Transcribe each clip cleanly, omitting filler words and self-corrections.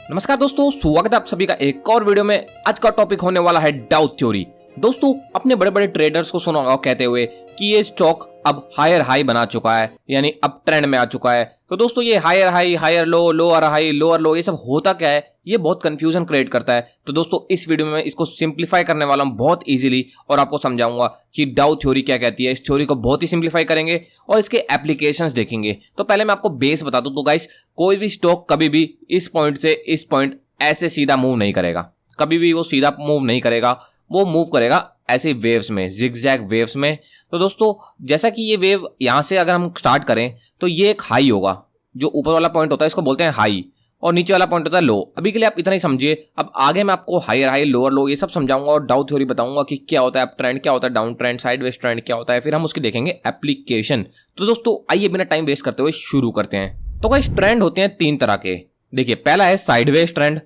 नमस्कार दोस्तों, स्वागत है आप सभी का एक और वीडियो में। आज का टॉपिक होने वाला है डाउ थ्योरी। दोस्तों, अपने बड़े बड़े ट्रेडर्स को सुना होगा कहते हुए कि ये स्टॉक अब हायर हाई बना चुका है, यानी अब ट्रेंड में आ चुका है। तो दोस्तों, ये higher high, higher low, lower high, lower low, ये सब होता क्या है? ये बहुत कंफ्यूजन क्रिएट करता है। तो दोस्तों, इस वीडियो में मैं इसको सिंप्लीफाई करने वाला हूं बहुत इजीली और आपको समझाऊंगा कि डाउ थ्योरी क्या कहती है। इस थ्योरी को बहुत ही सिंप्लीफाई करेंगे और इसके एप्लीकेशंस देखेंगे। तो पहले मैं आपको बेस बता दूं तो गाइस, कोई भी स्टॉक कभी भी इस पॉइंट से इस पॉइंट ऐसे सीधा मूव नहीं करेगा। कभी भी वो सीधा मूव नहीं करेगा, वो मूव करेगा ऐसे वेव्स में, जिगजैग वेव्स में। तो दोस्तों, जैसा कि ये वेव यहां से अगर हम स्टार्ट करें तो ये एक हाई होगा। जो ऊपर वाला पॉइंट होता है इसको बोलते हैं हाई, और नीचे वाला पॉइंट होता है लो। अभी के लिए आप इतना ही समझिए। अब आगे मैं आपको हायर हाई, लोअर लो ये सब समझाऊंगा और डाउ थ्योरी बताऊंगा कि क्या होता है अप ट्रेंड, क्या होता है डाउन ट्रेंड, साइडवेज ट्रेंड क्या होता है। फिर हम उसकी देखेंगे एप्लीकेशन। तो दोस्तों, आइए बिना टाइम वेस्ट करते हुए शुरू करते हैं। तो गाइस, ट्रेंड होते हैं तीन तरह के। देखिए, पहला है साइडवेज ट्रेंड,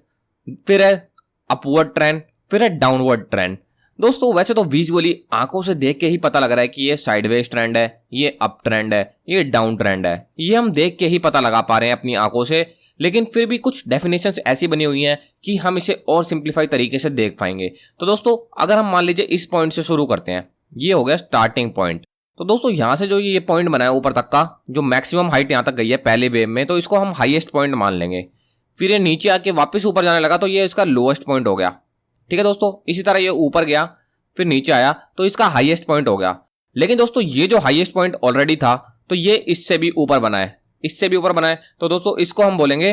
फिर है अपवर्ड ट्रेंड, फिर है डाउनवर्ड ट्रेंड। दोस्तों, वैसे तो विजुअली आंखों से देख के ही पता लग रहा है कि ये साइडवेज ट्रेंड है, ये अप ट्रेंड है, ये डाउन ट्रेंड है। ये हम देख के ही पता लगा पा रहे हैं अपनी आंखों से। लेकिन फिर भी कुछ डेफिनेशंस ऐसी बनी हुई हैं कि हम इसे और सिंप्लीफाई तरीके से देख पाएंगे। तो दोस्तों, अगर हम मान लीजिए इस पॉइंट से शुरू करते हैं, ये हो गया स्टार्टिंग पॉइंट। तो दोस्तों, यहां से जो ये पॉइंट बना है ऊपर तक का, जो मैक्सिमम हाइट यहां तक गई है पहले वेव में, तो इसको हम हाईएस्ट पॉइंट मान लेंगे। फिर ये नीचे आके वापस ऊपर जाने लगा तो ये इसका लोएस्ट पॉइंट हो गया। ठीक है दोस्तों, इसी तरह ये ऊपर गया, फिर नीचे आया तो इसका हाईएस्ट पॉइंट हो गया। लेकिन दोस्तों, ये जो हाईएस्ट पॉइंट ऑलरेडी था तो ये इससे भी ऊपर बना है, इससे भी ऊपर बना है। तो दोस्तों, इसको हम बोलेंगे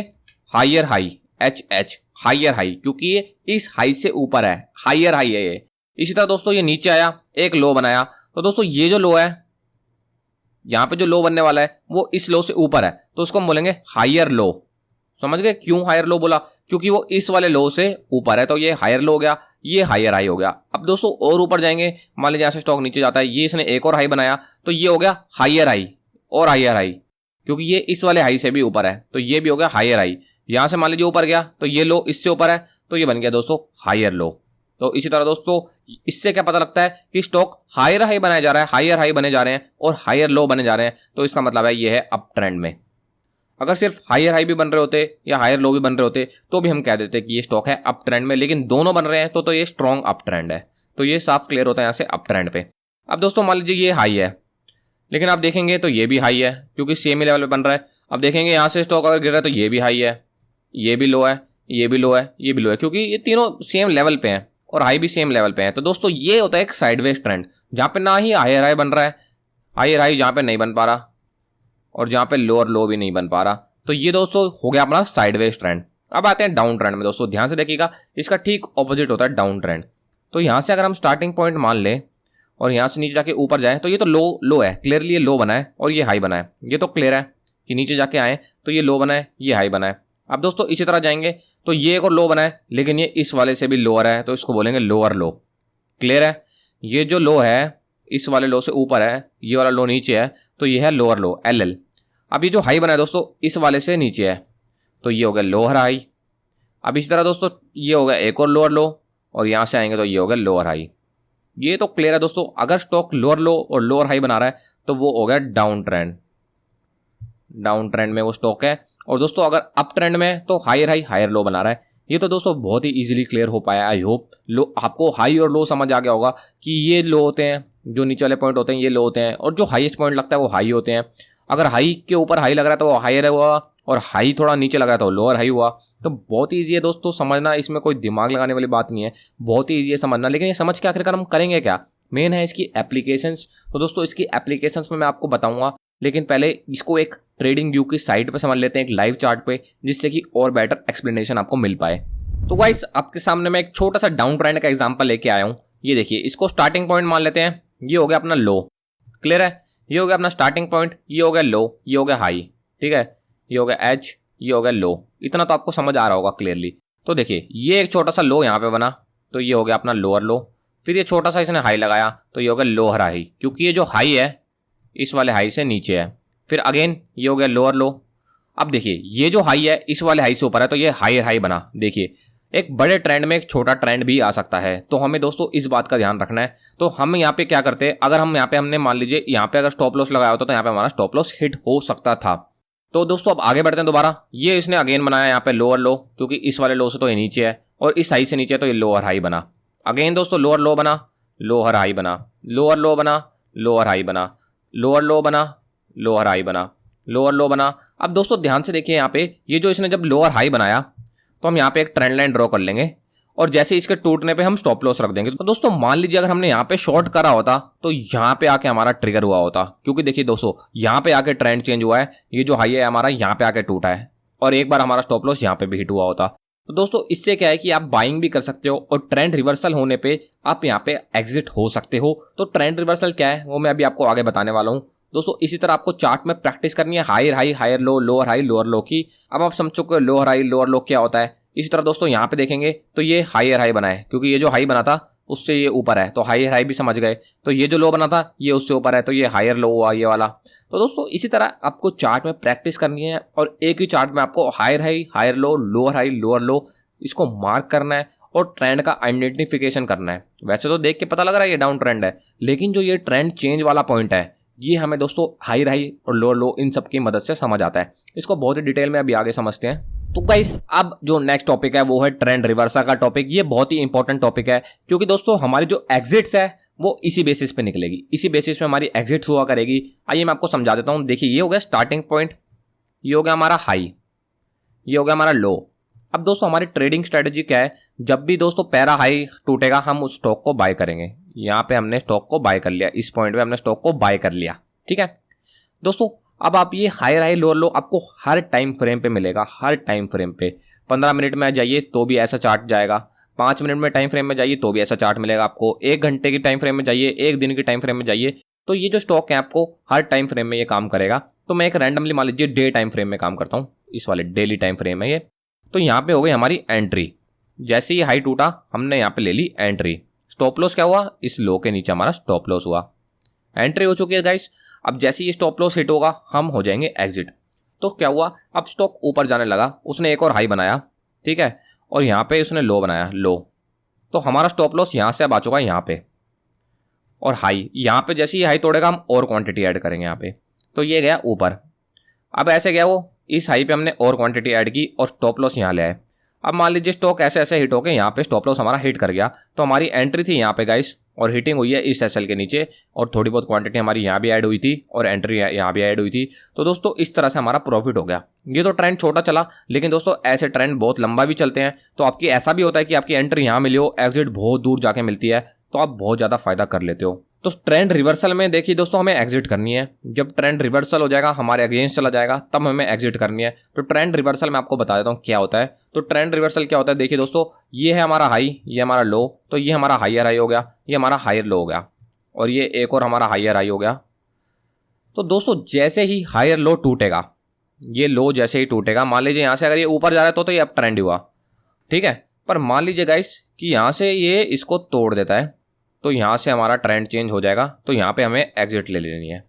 higher high, H higher high, क्योंकि ये इस हाई से ऊपर है, हायर हाई है ये। इसी तरह दोस्तों, ये नीचे आया, एक लो बनाया। तो दोस्तों, ये जो लो है, यहां पे जो लो बनने वाला है वो इस लो से ऊपर है, तो उसको हम बोलेंगे हायर लो। समझ गए क्यों हायर लो बोला? क्योंकि वो इस वाले लो से ऊपर है, तो ये हायर लो हो गया, ये हायर हाई हो गया। अब दोस्तों, और ऊपर जाएंगे, मान लीजिए यहां से स्टॉक नीचे जाता है, ये इसने एक और हाई बनाया, तो ये हो गया हायर हाई और हायर हाई, क्योंकि ये इस वाले हाई से भी ऊपर है, तो ये भी हो गया हायर हाई। यहां से मान लीजिए ऊपर गया तो ये लो इससे ऊपर है, तो ये बन गया दोस्तों हायर लो। तो इसी तरह दोस्तों, इससे क्या पता लगता है कि स्टॉक हायर हाई बनाया जा रहा है, हायर हाई बने जा रहे हैं और हायर लो बने जा रहे हैं। तो इसका मतलब है ये है अप ट्रेंड में। अगर सिर्फ हायर हाई भी बन रहे होते या हायर लो भी बन रहे होते तो भी हम कह देते कि ये स्टॉक है अप ट्रेंड में, लेकिन दोनों बन रहे हैं तो ये स्ट्रॉन्ग अप ट्रेंड है। तो ये साफ क्लियर होता है यहाँ से अप ट्रेंड पे। अब दोस्तों, मान लीजिए ये हाई है, लेकिन आप देखेंगे तो ये भी हाई है, क्योंकि सेम ही लेवल पे बन रहा है। अब देखेंगे यहाँ से स्टॉक अगर गिर रहा है तो ये भी हाई है, ये भी लो है, ये भी लो है, ये भी लो है, क्योंकि ये तीनों सेम लेवल पे हैं और हाई भी सेम लेवल पे है। तो दोस्तों, ये होता है एक साइडवेज ट्रेंड, जहाँ पे ना ही हायर हाई बन रहा है, हायर हाई जहाँ पे नहीं बन पा रहा और जहाँ पे लोअर लो भी नहीं बन पा रहा। तो ये दोस्तों हो गया अपना साइडवेज ट्रेंड। अब आते हैं डाउन ट्रेंड में। दोस्तों, ध्यान से देखिएगा, इसका ठीक ऑपोजिट होता है डाउन ट्रेंड। तो यहाँ से अगर हम स्टार्टिंग पॉइंट मान लें और यहाँ से नीचे जाके ऊपर जाए, तो ये तो लो है, क्लियरली ये लो बना है और ये हाई बना है। ये तो क्लियर है कि नीचे जाके आए तो ये लो बना है, ये हाई बना है। अब दोस्तों, इसी तरह जाएंगे तो ये एक और लो बना है, लेकिन ये इस वाले से भी लोअर है, तो इसको बोलेंगे लोअर लो। क्लियर है? ये जो लो है इस वाले लो से ऊपर है, ये वाला लो नीचे है, तो ये है लोअर लो, LL। अब ये जो हाई बना है दोस्तों इस वाले से नीचे है, तो ये हो गया लोअर हाई। अब इसी तरह दोस्तों, ये हो गया एक और लोअर लो और यहाँ से आएंगे तो ये हो गया लोअर हाई। ये तो क्लियर है दोस्तों, अगर स्टॉक लोअर लो और लोअर हाई बना रहा है तो वो हो गया डाउन ट्रेंड। डाउन ट्रेंड में वो स्टॉक है। और दोस्तों, अगर अप ट्रेंड में तो हायर हाई, हायर लो बना रहा है। ये तो दोस्तों बहुत ही इजीली क्लियर हो पाया। आई होप आपको हाई और लो समझ आ गया होगा कि ये लो होते हैं, जो नीचे वाले पॉइंट होते हैं ये लो होते हैं, और जो हाईएस्ट पॉइंट लगता है वो हाई होते हैं। अगर हाई के ऊपर हाई लग रहा है तो वो हायर हुआ, और हाई थोड़ा नीचे लग रहा है तो लोअर हाई हुआ। तो बहुत ही ईजी है दोस्तों समझना, इसमें कोई दिमाग लगाने वाली बात नहीं है, बहुत ही ईजी है समझना। लेकिन ये समझ के आखिरकार हम करेंगे क्या? मेन है इसकी एप्लीकेशंस। तो दोस्तों, इसकी एप्लीकेशंस में मैं आपको बताऊंगा, लेकिन पहले इसको एक ट्रेडिंग व्यू की साइट पे समझ लेते हैं, एक लाइव चार्ट पे, जिससे कि और बेटर एक्सप्लेनेशन आपको मिल पाए। तो गाइस, आपके सामने मैं एक छोटा सा डाउन ट्रेंड का एग्जांपल लेके आया हूँ। ये देखिए, इसको स्टार्टिंग पॉइंट मान लेते हैं। ये हो गया अपना लो, क्लियर है? ये हो गया अपना स्टार्टिंग पॉइंट, ये हो गया लो, ये हो गया हाई, ठीक है? ये हो गया एच, ये हो गया लो। इतना तो आपको समझ आ रहा होगा क्लियरली। तो देखिए, ये एक छोटा सा लो यहाँ पे बना, तो ये हो गया अपना लोअर लो। फिर ये छोटा सा इसने हाई लगाया, तो ये हो गया लोअर हाई, क्योंकि ये जो हाई है इस वाले हाई से नीचे है। फिर अगेन ये हो गया लोअर लो। अब देखिए, ये जो हाई है इस वाले हाई से ऊपर है, तो ये हायर हाई बना। देखिए, एक बड़े ट्रेंड में एक छोटा ट्रेंड भी आ सकता है, तो हमें दोस्तों इस बात का ध्यान रखना है। तो हम यहाँ पे क्या करते हैं, अगर हम यहाँ पे हमने मान लीजिए यहाँ पे अगर स्टॉप लॉस लगाया होता तो यहाँ पे हमारा स्टॉप लॉस हिट हो सकता था। तो दोस्तों अब आगे बढ़ते हैं दोबारा। ये इसने अगेन बनाया यहाँ पे लोअर लो, क्योंकि इस वाले लो से तो ये नीचे है और इस हाई से नीचे है, तो ये लोअर हाई बना। अगेन दोस्तों लोअर लो बना, लोअर हाई बना, लोअर लो बना, लोअर हाई बना, लोअर लो बना, लोअर हाई बना, लोअर लो बना। अब दोस्तों ध्यान से देखिए यहाँ पे, ये जो इसने जब लोअर हाई बनाया तो हम यहाँ पे एक ट्रेंड लाइन ड्रॉ कर लेंगे और जैसे इसके टूटने पे हम स्टॉप लॉस रख देंगे। तो दोस्तों मान लीजिए अगर हमने यहाँ पे शॉर्ट करा होता तो यहाँ पे आके हमारा ट्रिगर हुआ होता, क्योंकि देखिए दोस्तों यहाँ पे आके ट्रेंड चेंज हुआ है, ये जो हाई है हमारा यहाँ पे आके टूटा है और एक बार हमारा स्टॉप लॉस यहाँ पे भी हिट हुआ होता। तो दोस्तों इससे क्या है कि आप बाइंग भी कर सकते हो और ट्रेंड रिवर्सल होने पे आप यहाँ पे एग्जिट हो सकते हो। तो ट्रेंड रिवर्सल क्या है वो मैं अभी आपको आगे बताने वाला हूँ। दोस्तों इसी तरह आपको चार्ट में प्रैक्टिस करनी है higher high higher low, lower high lower low की। अब आप समझ चुके हो लोअर हाई लोअर लो क्या होता है। इसी तरह दोस्तों यहाँ पे देखेंगे तो ये हायर हाई बना है, क्योंकि ये जो हाई बना था उससे ये ऊपर है, तो हायर हाई भी समझ गए। तो ये जो लो बना था ये उससे ऊपर है, तो ये हायर लो हुआ ये वाला। तो दोस्तों इसी तरह आपको चार्ट में प्रैक्टिस करनी है और एक ही चार्ट में आपको higher high higher low, lower high lower low इसको मार्क करना है और ट्रेंड का आइडेंटिफिकेशन करना है। वैसे तो देख के पता लग रहा है ये डाउन ट्रेंड है, लेकिन जो ये ट्रेंड चेंज वाला पॉइंट है ये हमें दोस्तों हाई हाई और लोअर लो इन सब की मदद से समझ आता है। इसको बहुत ही डिटेल में अभी आगे समझते हैं। तो गाइस अब जो नेक्स्ट टॉपिक है वो है ट्रेंड रिवर्सल का टॉपिक। ये बहुत ही इंपॉर्टेंट टॉपिक है, क्योंकि दोस्तों हमारी जो एग्जिट्स है वो इसी बेसिस पे निकलेगी, इसी बेसिस पे हमारी एग्जिट्स हुआ करेगी। आइए मैं आपको समझा देता हूँ। देखिए ये हो गया स्टार्टिंग पॉइंट, ये हो गया हमारा हाई, ये हो गया हमारा लो। अब दोस्तों हमारी ट्रेडिंग स्ट्रेटेजी क्या है, जब भी दोस्तों पैरा हाई टूटेगा हम उस स्टॉक को बाय करेंगे। यहाँ पे हमने स्टॉक को बाय कर लिया, इस पॉइंट पे हमने स्टॉक को बाय कर लिया, ठीक है दोस्तों। अब आप ये हायर हाई लोअर लो आपको हर टाइम फ्रेम पे मिलेगा, हर टाइम फ्रेम पे। 15 मिनट में जाइए तो भी ऐसा चार्ट जाएगा, 5 मिनट में टाइम फ्रेम में जाइए तो भी ऐसा चार्ट मिलेगा आपको, 1 घंटे की टाइम फ्रेम में जाइए, 1 दिन की टाइम फ्रेम में जाइए, तो ये जो स्टॉक है आपको हर टाइम फ्रेम में ये काम करेगा। तो मैं एक रैंडमली मान लीजिए डे टाइम फ्रेम में काम करता हूँ, इस वाले डेली टाइम फ्रेम है ये। तो यहाँ पे हो गई हमारी एंट्री, जैसे ही हाई टूटा हमने यहाँ पे ले ली एंट्री। स्टॉप लॉस क्या हुआ, इस लो के नीचे हमारा स्टॉप लॉस हुआ, एंट्री हो चुकी है गाइस। अब जैसे ये स्टॉप लॉस हिट होगा हम हो जाएंगे एग्जिट। तो क्या हुआ, अब स्टॉक ऊपर जाने लगा, उसने एक और हाई बनाया, ठीक है, और यहाँ पे उसने लो बनाया लो, तो हमारा स्टॉप लॉस यहाँ से अब आ चुका है यहाँ पे, और हाई यहाँ पे जैसे ये हाई तोड़ेगा हम और क्वांटिटी ऐड करेंगे यहाँ पे, तो ये गया ऊपर। अब ऐसे गया वो, इस हाई पे हमने और क्वांटिटी ऐड की और स्टॉप लॉस यहाँ ले आए। अब मान लीजिए स्टॉक ऐसे ऐसे हिट होके यहाँ पे स्टॉप लॉस हमारा हिट कर गया, तो हमारी एंट्री थी यहाँ पे गाइस और हिटिंग हुई है इस एसएल के नीचे, और थोड़ी बहुत क्वांटिटी हमारी यहाँ भी ऐड हुई थी और एंट्री यहाँ भी ऐड हुई थी। तो दोस्तों इस तरह से हमारा प्रॉफिट हो गया। ये तो ट्रेंड छोटा चला, लेकिन दोस्तों ऐसे ट्रेंड बहुत लंबा भी चलते हैं। तो आपकी ऐसा भी होता है कि आपकी एंट्री यहाँ मिली हो, एग्जिट बहुत दूर जाके मिलती है, तो आप बहुत ज़्यादा फायदा कर लेते हो। तो ट्रेंड रिवर्सल में देखिए दोस्तों हमें एग्जिट करनी है। जब ट्रेंड रिवर्सल हो जाएगा हमारे अगेंस्ट चला जाएगा तब हमें एग्जिट करनी है। तो ट्रेंड रिवर्सल मैं आपको बता देता हूँ क्या होता है। तो ट्रेंड रिवर्सल क्या होता है, देखिए दोस्तों ये है हमारा हाई, ये हमारा लो, तो ये हमारा हायर हाई हो गया, ये हमारा हायर लो हो गया, और ये एक और हमारा हायर हाई हो गया। तो दोस्तों जैसे ही हायर लो टूटेगा, ये लो जैसे ही टूटेगा, मान लीजिए यहाँ से अगर ये ऊपर जा रहा है तो ये अप ट्रेंड हुआ, ठीक है, पर मान लीजिए गाइस कि यहाँ से ये इसको तोड़ देता है, तो यहाँ से हमारा ट्रेंड चेंज हो जाएगा, तो यहाँ पे हमें एग्जिट ले लेनी है।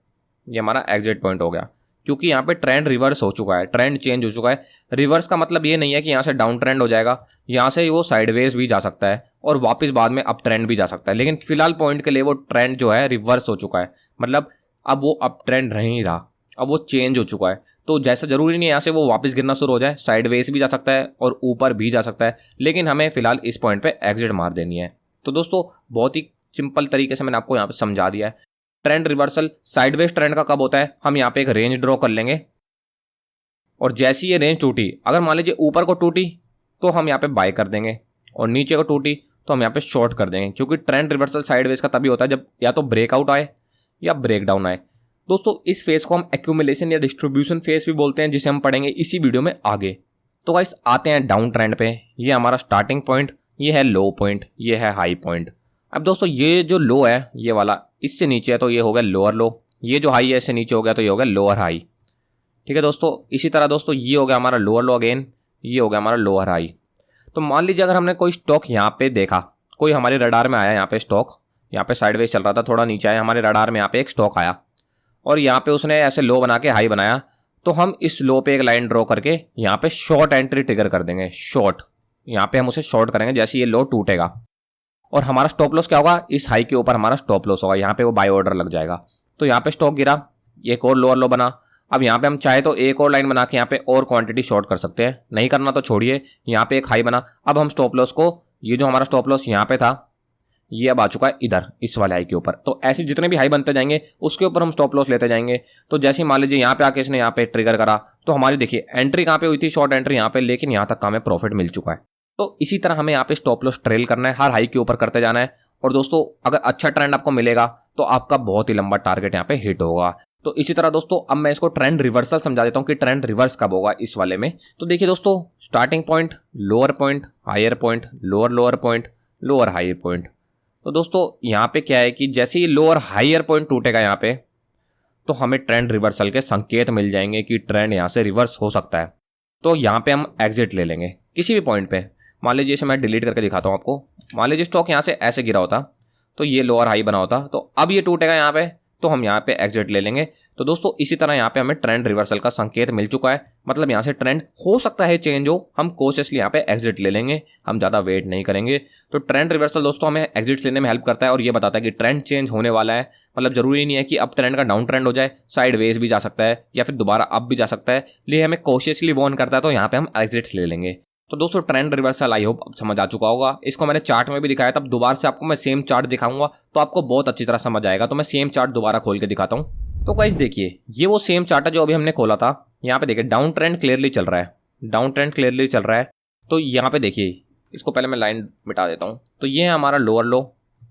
ये हमारा एग्जिट पॉइंट हो गया, क्योंकि यहाँ पे ट्रेंड रिवर्स हो चुका है, ट्रेंड चेंज हो चुका है। रिवर्स का मतलब ये नहीं है कि यहाँ से डाउन ट्रेंड हो जाएगा, यहाँ से वो साइडवेज भी जा सकता है और वापस बाद में अप ट्रेंड भी जा सकता है, लेकिन फिलहाल पॉइंट के लिए वो ट्रेंड जो है रिवर्स हो चुका है, मतलब अब वो अप ट्रेंड नहीं रहा, अब वो चेंज हो चुका है। तो जैसा जरूरी नहीं है यहाँ से वो वापस गिरना शुरू हो जाए, साइडवेज भी जा सकता है और ऊपर भी जा सकता है, लेकिन हमें फिलहाल इस पॉइंट पे एग्जिट मार देनी है। तो दोस्तों बहुत ही सिंपल तरीके से मैंने आपको यहाँ पे समझा दिया है। ट्रेंड रिवर्सल साइडवेज ट्रेंड का कब होता है, हम यहाँ पे एक रेंज ड्रॉ कर लेंगे और जैसी ये रेंज टूटी, अगर मान लीजिए ऊपर को टूटी तो हम यहाँ पे बाय कर देंगे और नीचे को टूटी तो हम यहाँ पे शॉर्ट कर देंगे, क्योंकि ट्रेंड रिवर्सल साइडवेज का तभी होता है जब या तो ब्रेकआउट आए या ब्रेकडाउन आए। दोस्तों इस फेज को हम एक्यूमुलेशन या डिस्ट्रीब्यूशन फेज भी बोलते हैं, जिसे हम पढ़ेंगे इसी वीडियो में आगे। तो गाइस आते हैं डाउन ट्रेंड पे। ये हमारा स्टार्टिंग पॉइंट, ये है लो पॉइंट, ये है हाई पॉइंट। अब दोस्तों ये जो लो है ये वाला इससे नीचे है तो ये हो गया लोअर लो, ये जो हाई है इससे नीचे हो गया तो ये हो गया लोअर हाई, ठीक है दोस्तों। इसी तरह दोस्तों ये हो गया हमारा लोअर लो अगेन, ये हो गया हमारा लोअर हाई। तो मान लीजिए अगर हमने कोई स्टॉक यहाँ पे देखा, कोई हमारे रडार में आया, यहाँ पे स्टॉक यहाँ पे साइडवेज चल रहा था, थोड़ा नीचे आया, हमारे रडार में यहाँ पे एक स्टॉक आया और यहाँ पे उसने ऐसे लो बना के हाई बनाया, तो हम इस लो पे एक लाइन ड्रॉ करके यहाँ पे शॉर्ट एंट्री ट्रिगर कर देंगे। शॉर्ट यहाँ पे हम उसे शॉर्ट करेंगे जैसे ये लो टूटेगा, और हमारा स्टॉप लॉस क्या होगा, इस हाई के ऊपर हमारा स्टॉप लॉस होगा, यहाँ पे वो बाय ऑर्डर लग जाएगा। तो यहाँ पे स्टॉक गिरा, एक और लोअर लो बना, अब यहाँ पे हम चाहे तो एक और लाइन बना के यहाँ पे और क्वांटिटी शॉर्ट कर सकते हैं, नहीं करना तो छोड़िए। यहाँ पे एक हाई बना, अब हम स्टॉप लॉस को, ये जो हमारा स्टॉप लॉस यहाँ पे था ये अब आ चुका है इधर इस वाले हाई के ऊपर। तो ऐसे जितने भी हाई बनते जाएंगे उसके ऊपर हम स्टॉप लॉस लेते जाएंगे। तो जैसे मान लीजिए यहाँ पे आके इसने यहाँ पे ट्रिगर करा, तो हमारी देखिए एंट्री कहाँ पे हुई थी, शॉर्ट एंट्री यहाँ पे, लेकिन यहाँ तक का हमें प्रॉफिट मिल चुका है। तो इसी तरह हमें यहाँ पे स्टॉप लॉस ट्रेल करना है, हर हाई के ऊपर करते जाना है। और दोस्तों अगर अच्छा ट्रेंड आपको मिलेगा तो आपका बहुत ही लंबा टारगेट यहाँ पे हिट होगा। तो इसी तरह दोस्तों अब मैं इसको ट्रेंड रिवर्सल समझा देता हूँ कि ट्रेंड रिवर्स कब होगा इस वाले में। तो देखिए दोस्तों, starting point, lower point, higher point, lower point, lower higher point. तो दोस्तों यहाँ पे क्या है कि जैसे ही लोअर हायर पॉइंट टूटेगा यहाँ पे, तो हमें ट्रेंड रिवर्सल के संकेत मिल जाएंगे कि ट्रेंड यहाँ से रिवर्स हो सकता है। तो यहाँ पे हम एग्जिट ले लेंगे किसी भी पॉइंट पे। मान लीजिए इसे मैं डिलीट करके दिखाता हूँ आपको। मान लीजिए स्टॉक यहाँ से ऐसे गिरा होता तो ये लोअर हाई बना होता, तो अब ये टूटेगा यहाँ पे, तो हम यहाँ पे एग्जिट ले लेंगे। तो दोस्तों इसी तरह यहाँ पे हमें ट्रेंड रिवर्सल का संकेत मिल चुका है, मतलब यहाँ से ट्रेंड हो सकता है चेंज हो, हम कोशियसली यहाँ पे एग्जिट ले लेंगे, हम ज़्यादा वेट नहीं करेंगे। तो ट्रेंड रिवर्सल दोस्तों हमें एग्जिट लेने में हेल्प करता है और ये बताता है कि ट्रेंड चेंज होने वाला है। मतलब जरूरी नहीं है कि अब ट्रेंड का डाउन ट्रेंड हो जाए, साइड वेज भी जा सकता है या फिर दोबारा अप भी जा सकता है, लिए हमें कोशियसली वार्न करता है। तो यहाँ पे हम एग्जिट्स ले लेंगे। तो दोस्तों ट्रेंड रिवर्सल आई होप अब समझ आ चुका होगा। इसको मैंने चार्ट में भी दिखाया था, अब दोबारा से आपको मैं सेम चार्ट दिखाऊंगा तो आपको बहुत अच्छी तरह समझ आएगा। तो मैं सेम चार्ट दोबारा खोल के दिखाता हूँ। तो गाइस देखिए, ये वो सेम चार्ट है जो अभी हमने खोला था। यहाँ पे देखिए डाउन ट्रेंड क्लियरली चल रहा है, डाउन ट्रेंड क्लियरली चल रहा है। तो यहाँ पे देखिए, इसको पहले मैं लाइन मिटा देता हूँ। तो ये है हमारा लोअर लो,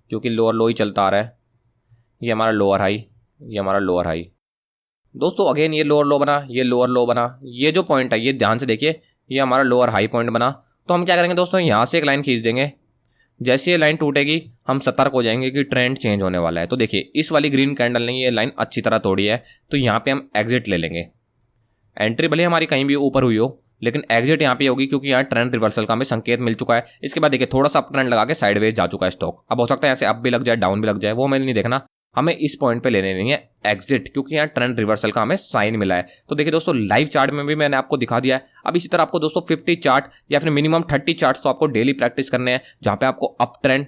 क्योंकि लोअर लो ही चलता आ रहा है। ये हमारा लोअर हाई, ये हमारा लोअर हाई। दोस्तों अगेन ये लोअर लो बना, ये लोअर लो बना। ये जो पॉइंट है ये ध्यान से देखिए, ये हमारा लोअर हाई पॉइंट बना। तो हम क्या करेंगे दोस्तों, यहाँ से एक लाइन खींच देंगे। जैसे ये लाइन टूटेगी हम सतर्क हो जाएंगे कि ट्रेंड चेंज होने वाला है। तो देखिए इस वाली ग्रीन कैंडल ने ये लाइन अच्छी तरह तोड़ी है, तो यहाँ पे हम एग्जिट ले लेंगे। एंट्री भले हमारी कहीं भी ऊपर हुई हो, लेकिन एग्जिट यहाँ पे होगी, क्योंकि यहाँ ट्रेंड रिवर्सल का हमें संकेत मिल चुका है। इसके बाद देखिए थोड़ा सा अप ट्रेंड लगा के साइडवेज जा चुका है स्टॉक। अब हो सकता है ऐसे अप भी लग जाए, डाउन भी लग जाए, वो हमें नहीं देखना। हमें इस पॉइंट पे लेने नहीं है एग्जिट, क्योंकि यहाँ ट्रेंड रिवर्सल का हमें साइन मिला है। तो देखिए दोस्तों लाइव चार्ट में भी मैंने आपको दिखा दिया है। अब इसी तरह आपको दोस्तों 50 चार्ट या फिर मिनिमम 30 चार्ट तो आपको डेली प्रैक्टिस करने हैं, जहाँ पे आपको अप ट्रेंड,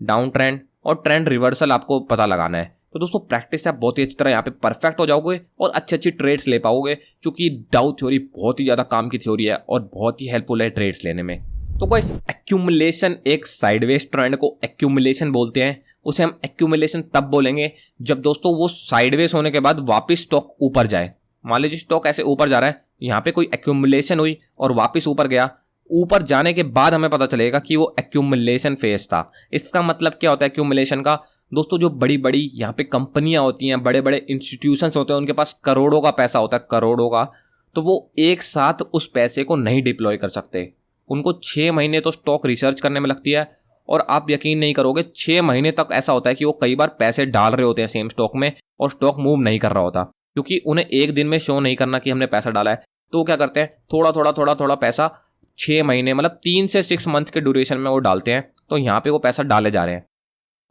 डाउन ट्रेंड और ट्रेंड रिवर्सल आपको पता लगाना है। तो दोस्तों प्रैक्टिस से आप बहुत ही अच्छी तरह यहाँ पे परफेक्ट हो जाओगे और अच्छी अच्छी ट्रेड्स ले पाओगे, क्योंकि डाउ थ्योरी बहुत ही ज्यादा काम की थ्योरी है और बहुत ही हेल्पफुल है ट्रेड्स लेने में। तो गाइस एक्यूमुलेशन, एक साइडवेज ट्रेंड को एक्यूमुलेशन बोलते हैं। उसे हम एक्यूमुलेशन तब बोलेंगे जब दोस्तों वो साइडवेज होने के बाद वापस स्टॉक ऊपर जाए। मान लीजिए स्टॉक ऐसे ऊपर जा रहा है, यहाँ पे कोई एक्यूमुलेशन हुई और वापस ऊपर गया। ऊपर जाने के बाद हमें पता चलेगा कि वो एक्यूमुलेशन फेज था। इसका मतलब क्या होता है एक्यूमुलेशन का दोस्तों, जो बड़ी बड़ी यहाँ पे कंपनियां होती हैं, बड़े बड़े इंस्टीट्यूशंस होते हैं, उनके पास करोड़ों का पैसा होता है, करोड़ों का। तो वो एक साथ उस पैसे को नहीं डिप्लॉय कर सकते। उनको 6 महीने तो स्टॉक रिसर्च करने में लगती है, और आप यकीन नहीं करोगे 6 महीने तक ऐसा होता है कि वो कई बार पैसे डाल रहे होते हैं सेम स्टॉक में और स्टॉक मूव नहीं कर रहा होता, क्योंकि उन्हें एक दिन में शो नहीं करना कि हमने पैसा डाला है। तो वो क्या करते हैं, थोड़ा थोड़ा थोड़ा थोड़ा पैसा 6 महीने मतलब 3 से 6 मंथ के ड्यूरेशन में वो डालते हैं। तो यहाँ पे वो पैसा डाले जा रहे हैं,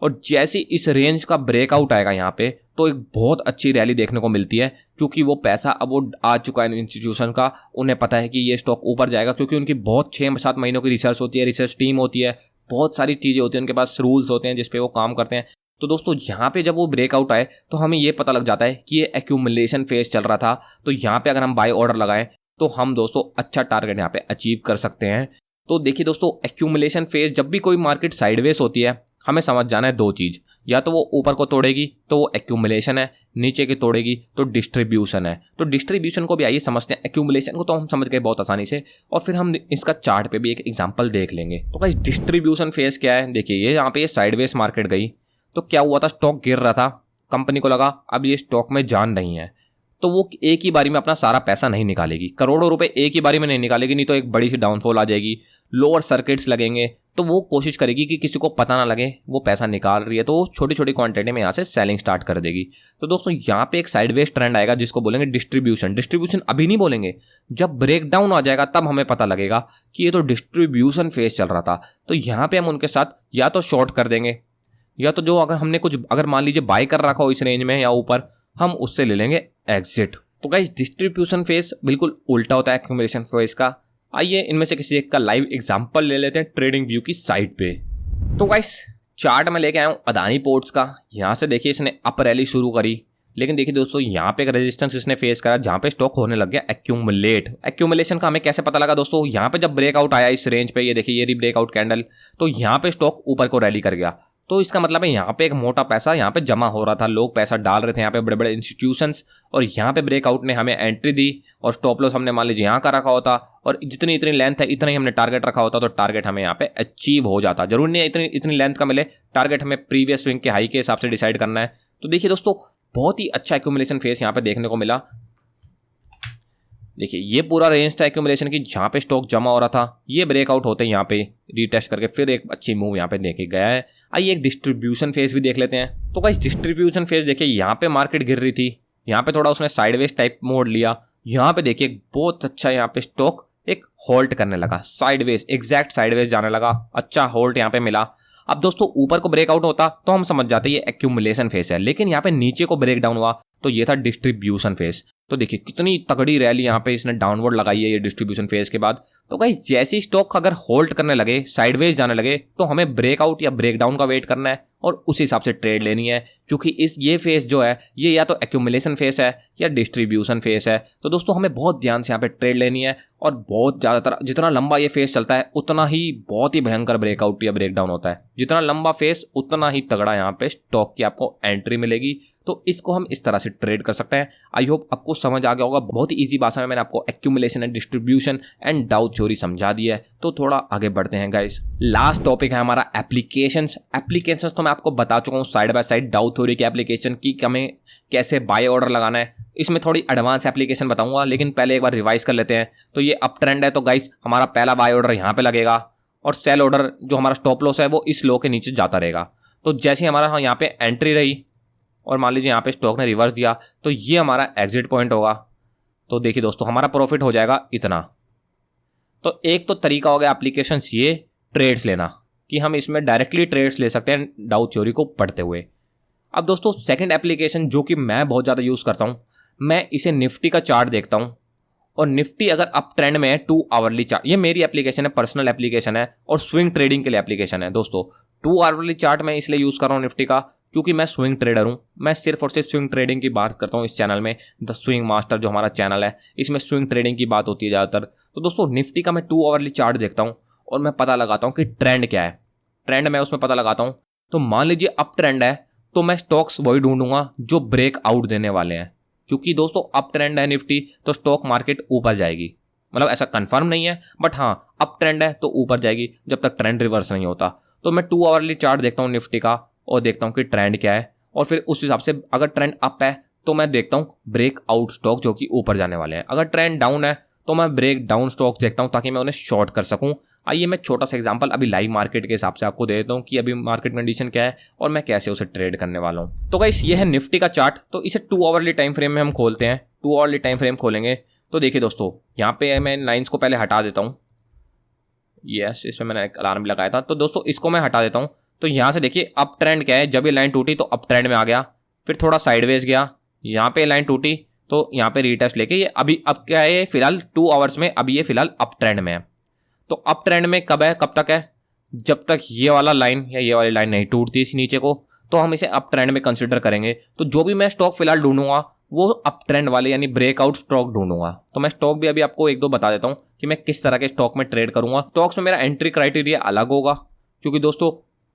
और जैसे इस रेंज का ब्रेकआउट आएगा यहाँ पे, तो एक बहुत अच्छी रैली देखने को मिलती है, क्योंकि वो पैसा अब वो आ चुका है इंस्टीट्यूशन का। उन्हें पता है कि ये स्टॉक ऊपर जाएगा, क्योंकि उनकी बहुत 6-7 महीनों की रिसर्च होती है, रिसर्च टीम होती है, बहुत सारी चीज़ें होती हैं, उनके पास रूल्स होते हैं जिसपे वो काम करते हैं। तो दोस्तों यहाँ पे जब वो ब्रेकआउट आए तो हमें ये पता लग जाता है कि ये एक्यूमुलेशन फेज चल रहा था। तो यहाँ पे अगर हम बाय ऑर्डर लगाएं तो हम दोस्तों अच्छा टारगेट यहाँ पे अचीव कर सकते हैं। तो देखिए दोस्तों, एक्यूमुलेशन फेज जब भी कोई मार्केट साइडवेज होती है, हमें समझ जाना है 2 चीज़। या तो वो ऊपर को तोड़ेगी तो वो एक्यूमुलेशन है, नीचे की तोड़ेगी तो डिस्ट्रीब्यूशन है। तो डिस्ट्रीब्यूशन को भी आइए समझते हैं, एक्यूमुलेशन को तो हम समझ गए बहुत आसानी से, और फिर हम इसका चार्ट पे भी एक एग्जांपल देख लेंगे। तो गाइस डिस्ट्रीब्यूशन फेज क्या है, देखिए ये यहाँ पे ये साइडवेज मार्केट गई तो क्या हुआ था, स्टॉक गिर रहा था, कंपनी को लगा अब ये स्टॉक में जान नहीं है, तो वो एक ही बारी में अपना सारा पैसा नहीं निकालेगी, करोड़ों रुपए एक ही बारी में नहीं निकालेगी, नहीं तो एक बड़ी सी डाउनफॉल आ जाएगी, लोअर सर्किट्स लगेंगे। तो वो कोशिश करेगी कि किसी को पता ना लगे वो पैसा निकाल रही है, तो वो छोटी छोटी क्वांटिटी में यहाँ से सेलिंग स्टार्ट कर देगी। तो दोस्तों यहाँ पे एक साइडवेज ट्रेंड आएगा जिसको बोलेंगे डिस्ट्रीब्यूशन। डिस्ट्रीब्यूशन अभी नहीं बोलेंगे, जब ब्रेकडाउन आ जाएगा तब हमें पता लगेगा कि ये तो डिस्ट्रीब्यूशन फेज चल रहा था। तो यहाँ पे हम उनके साथ या तो शॉर्ट कर देंगे, या तो जो अगर हमने कुछ अगर मान लीजिए बाय कर रखा हो इस रेंज में या ऊपर, हम उससे ले लेंगे एग्जिट। तो गाइस डिस्ट्रीब्यूशन फेज बिल्कुल उल्टा होता है एक्यूमुलेशन फेज का। आइए इनमें से किसी एक का लाइव एग्जांपल ले लेते हैं ट्रेडिंग व्यू की साइड पे। तो गाइस चार्ट में लेके आया हूं अदानी पोर्ट्स का। यहां से देखिए इसने अप रैली शुरू करी, लेकिन देखिए दोस्तों यहाँ पे एक रेजिस्टेंस इसने फेस करा जहाँ पे स्टॉक होने लग गया एक्यूमुलेशन का हमें कैसे पता लगा दोस्तों, यहाँ पे जब ब्रेकआउट आया इस रेंज पे, ये देखिए ये ब्रेकआउट कैंडल, तो यहाँ पे स्टॉक ऊपर को रैली कर गया। तो इसका मतलब है यहाँ पे एक मोटा पैसा यहाँ पे जमा हो रहा था, लोग पैसा डाल रहे थे यहाँ पे, बड़े बड़े इंस्टीट्यूशंस, और यहाँ पे ब्रेकआउट ने हमें एंट्री दी और स्टॉप लॉस हमने मान लीजिए यहाँ का रखा होता और जितनी इतनी लेंथ है इतना ही हमने टारगेट रखा होता तो टारगेट हमें यहाँ पे अचीव हो जाता। जरूर नहीं है इतनी लेंथ का मिले, टारगेट हमें प्रीवियस स्विंग के हाई के हिसाब से डिसाइड करना है। तो देखिए दोस्तों बहुत ही अच्छा एक्यूमुलेशन फेस यहाँ पे देखने को मिला। देखिए ये पूरा रेंज था एक्यूमुलेशन की जहाँ पे स्टॉक जमा हो रहा था, ये ब्रेकआउट होते हैं यहाँ पे रीटेस्ट करके फिर एक अच्छी मूव यहाँ पे देखे गया है। आइए एक डिस्ट्रीब्यूशन फेस भी देख लेते हैं। तो गाइस डिस्ट्रीब्यूशन फेस देखिए यहाँ पे मार्केट गिर रही थी, यहाँ पे थोड़ा उसने साइडवेज टाइप मोड़ लिया, यहाँ पे देखिए बहुत अच्छा यहाँ पे स्टॉक एक होल्ड करने लगा, साइडवेज एग्जैक्ट साइडवेज जाने लगा, अच्छा होल्ड यहाँ पे मिला। अब दोस्तों ऊपर को ब्रेकआउट होता तो हम समझ जाते ये एक्यूमुलेशन फेस है, लेकिन यहाँ पे नीचे को ब्रेक डाउन हुआ तो ये था डिस्ट्रीब्यूशन फेस। तो देखिए कितनी तगड़ी रैली यहाँ पे इसने डाउनवर्ड लगाई है ये डिस्ट्रीब्यूशन फेस के बाद। तो गाइस जैसी स्टॉक अगर होल्ड करने लगे, साइडवेज जाने लगे, तो हमें ब्रेकआउट या ब्रेकडाउन का वेट करना है और उस हिसाब से ट्रेड लेनी है, क्योंकि ये फेस जो है ये या तो एक्यूमुलेशन फेस है या डिस्ट्रीब्यूशन फेस है। तो दोस्तों हमें बहुत ध्यान से यहाँ पे ट्रेड लेनी है और बहुत ज़्यादातर जितना लंबा ये फेस चलता है उतना ही बहुत ही भयंकर ब्रेकआउट या ब्रेकडाउन होता है। जितना लंबा फेस उतना ही तगड़ा यहाँ पे स्टॉक की आपको एंट्री मिलेगी। तो इसको हम इस तरह से ट्रेड कर सकते हैं। आई होप आपको समझ आ गया होगा, बहुत ही इजी भाषा में मैंने आपको एक्यूमुलेशन एंड डिस्ट्रीब्यूशन एंड डाउ थ्योरी समझा दी है। तो थोड़ा आगे बढ़ते हैं गाइस। लास्ट टॉपिक है हमारा एप्लीकेशंस। तो मैं आपको बता चुका हूँ साइड बाय साइड डाउ थ्योरी की एप्लीकेशन की हमें कैसे बाय ऑर्डर लगाना है। इसमें थोड़ी एडवांस एप्लीकेशन बताऊंगा, लेकिन पहले एक बार रिवाइज कर लेते हैं। तो ये अप ट्रेंड है तो गाइस हमारा पहला बाय ऑर्डर यहाँ पे लगेगा और सेल ऑर्डर जो हमारा स्टॉप लॉस है वो इस लो के नीचे जाता रहेगा। तो जैसे हमारा यहाँ पे एंट्री रही और मान लीजिए यहाँ पे स्टॉक ने रिवर्स दिया तो ये हमारा एग्जिट पॉइंट होगा। तो देखिए दोस्तों हमारा प्रॉफिट हो जाएगा इतना। तो एक तो तरीका हो गया एप्लीकेशंस ये ट्रेड्स लेना कि हम इसमें डायरेक्टली ट्रेड्स ले सकते हैं डाउ थ्योरी को पढ़ते हुए। अब दोस्तों सेकंड एप्लीकेशन जो कि मैं बहुत ज़्यादा यूज़ करता हूँ, मैं इसे निफ्टी का चार्ट देखता हूँ और निफ्टी अगर अप ट्रेंड में है 2 आवरली चार्ट, ये मेरी एप्लीकेशन है, पर्सनल एप्लीकेशन है और स्विंग ट्रेडिंग के लिए एप्लीकेशन है। दोस्तों 2 आवरली चार्ट मैं इसलिए यूज़ कर रहा हूँ निफ्टी का क्योंकि मैं स्विंग ट्रेडर हूँ। मैं सिर्फ और सिर्फ स्विंग ट्रेडिंग की बात करता हूँ इस चैनल में। द स्विंग मास्टर जो हमारा चैनल है इसमें स्विंग ट्रेडिंग की बात होती है ज़्यादातर। तो दोस्तों निफ्टी का मैं 2 आवरली चार्ट देखता हूँ और मैं पता लगाता हूँ कि ट्रेंड क्या है। ट्रेंड मैं उसमें पता लगाता हूँ। तो मान लीजिए अप ट्रेंड है तो मैं स्टॉक्स वही ढूंढूंगा जो ब्रेक आउट देने वाले हैं, क्योंकि दोस्तों अप ट्रेंड है निफ्टी तो स्टॉक मार्केट ऊपर जाएगी। मतलब ऐसा कंफर्म नहीं है बट हाँ अप ट्रेंड है तो ऊपर जाएगी जब तक ट्रेंड रिवर्स नहीं होता। तो मैं 2 आवरली चार्ट देखता हूँ निफ्टी का और देखता हूँ कि ट्रेंड क्या है और फिर उस हिसाब से अगर ट्रेंड अप है तो मैं देखता हूँ ब्रेक आउट स्टॉक जो कि ऊपर जाने वाले हैं। अगर ट्रेंड डाउन है तो मैं ब्रेक डाउन स्टॉक्स देखता हूँ ताकि मैं उन्हें शॉर्ट कर सकूँ। आइए मैं छोटा सा एग्जांपल अभी लाइव मार्केट के हिसाब से आपको दे देता हूँ कि अभी मार्केट कंडीशन क्या है और मैं कैसे उसे ट्रेड करने वाला हूँ। तो गाइस ये है निफ्टी का चार्ट। तो इसे 2 आवरली टाइम फ्रेम में हम खोलते हैं। 2 आवरली टाइम फ्रेम खोलेंगे तो देखिए दोस्तों यहाँ पे मैं लाइन्स को पहले हटा देता हूँ। यस इसमें मैंने एक अलार्म भी लगाया था। तो दोस्तों इसको मैं हटा देता हूँ। तो यहाँ से देखिए अप ट्रेंड क्या है, जब ये लाइन टूटी तो अप ट्रेंड में आ गया, फिर थोड़ा साइडवेज गया, यहाँ पे लाइन टूटी तो यहाँ पे रीटेस्ट लेके ये अभी अब क्या है फिलहाल 2 आवर्स में अभी ये फिलहाल अप ट्रेंड में है। तो अप ट्रेंड में कब है, कब तक है, जब तक ये वाला लाइन या ये वाली लाइन नहीं टूटती इस नीचे को, तो हम इसे अप ट्रेंड में कंसिडर करेंगे। तो जो भी मैं स्टॉक फिलहाल ढूंढूंगा वो अप ट्रेंड वाले यानी ब्रेकआउट स्टॉक ढूंढूंगा। तो मैं स्टॉक भी अभी आपको 1-2 बता देता हूँ कि मैं किस तरह के स्टॉक में ट्रेड करूंगा। स्टॉक्स में मेरा एंट्री क्राइटेरिया अलग होगा क्योंकि दोस्तों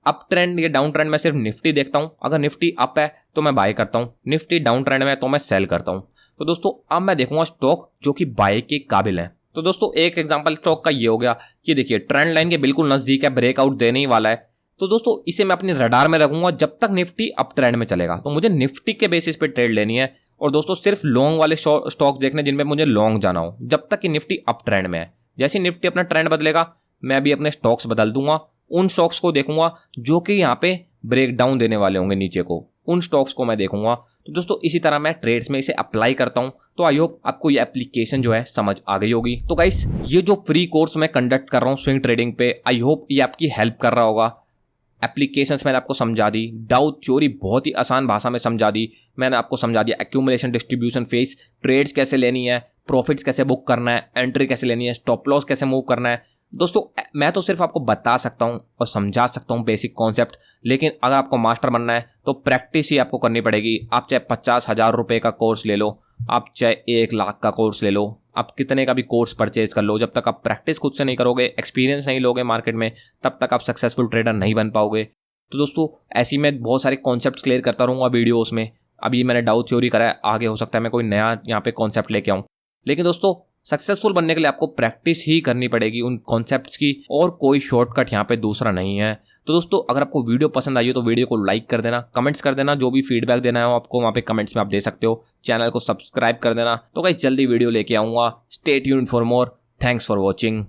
अप ट्रेंड या डाउन ट्रेंड में सिर्फ निफ्टी देखता हूं। अगर निफ्टी अप है तो मैं बाय करता हूं, निफ्टी डाउन ट्रेंड में है तो मैं सेल करता हूं। तो दोस्तों अब मैं देखूंगा स्टॉक जो कि बाय के काबिल है। तो दोस्तों एक एग्जांपल स्टॉक का ये हो गया कि देखिए ट्रेंड लाइन के बिल्कुल नजदीक है, ब्रेकआउट देने ही वाला है। तो दोस्तों इसे मैं अपनी रडार में रखूंगा जब तक निफ्टी अप ट्रेंड में चलेगा। तो मुझे निफ्टी के बेसिस पे ट्रेड लेनी है और दोस्तों सिर्फ लॉन्ग वाले स्टॉक्स देखने जिनमें मुझे लॉन्ग जाना हो जब तक कि निफ्टी अप ट्रेंड में है। जैसे निफ्टी अपना ट्रेंड बदलेगा मैं भी अपने स्टॉक्स बदल दूंगा। उन स्टॉक्स को देखूंगा जो कि यहाँ पे ब्रेक डाउन देने वाले होंगे नीचे को, उन स्टॉक्स को मैं देखूंगा। तो दोस्तों इसी तरह मैं ट्रेड्स में इसे अप्लाई करता हूं। तो आई होप आपको ये एप्लीकेशन जो है समझ आ गई होगी। तो गाइस ये जो फ्री कोर्स मैं कंडक्ट कर रहा हूँ स्विंग ट्रेडिंग पे, आई होप ये आपकी हेल्प कर रहा होगा। एप्लीकेशंस मैंने आपको समझा दी, डाउ थ्योरी बहुत ही आसान भाषा में समझा दी, मैंने आपको समझा दिया एक्यूमुलेशन डिस्ट्रीब्यूशन फेस, ट्रेड्स कैसे लेनी है, प्रॉफिट्स कैसे बुक करना है, एंट्री कैसे लेनी है, स्टॉप लॉस कैसे मूव करना है। दोस्तों मैं तो सिर्फ आपको बता सकता हूँ और समझा सकता हूँ बेसिक कॉन्सेप्ट, लेकिन अगर आपको मास्टर बनना है तो प्रैक्टिस ही आपको करनी पड़ेगी। आप चाहे 50,000 रुपये का कोर्स ले लो, आप चाहे 1 लाख का कोर्स ले लो, आप कितने का भी कोर्स परचेज कर लो, जब तक आप प्रैक्टिस खुद से नहीं करोगे, एक्सपीरियंस नहीं लोगे मार्केट में, तब तक आप सक्सेसफुल ट्रेडर नहीं बन पाओगे। तो दोस्तों ऐसे ही मैं बहुत सारे कॉन्सेप्ट्स क्लियर करता रहूँगा वीडियोस में। अभी मैंने डाउ थ्योरी करा है, आगे हो सकता है मैं कोई नया यहाँ पे कॉन्सेप्ट लेके आऊँ। लेकिन दोस्तों सक्सेसफुल बनने के लिए आपको प्रैक्टिस ही करनी पड़ेगी उन कॉन्सेप्ट्स की, और कोई शॉर्टकट यहाँ पे दूसरा नहीं है। तो दोस्तों अगर आपको वीडियो पसंद आई हो तो वीडियो को लाइक कर देना, कमेंट्स कर देना, जो भी फीडबैक देना है आपको वहाँ पे कमेंट्स में आप दे सकते हो। चैनल को सब्सक्राइब कर देना। तो गाइस जल्दी वीडियो लेके आऊँगा। Stay tuned for more. Thanks for watching.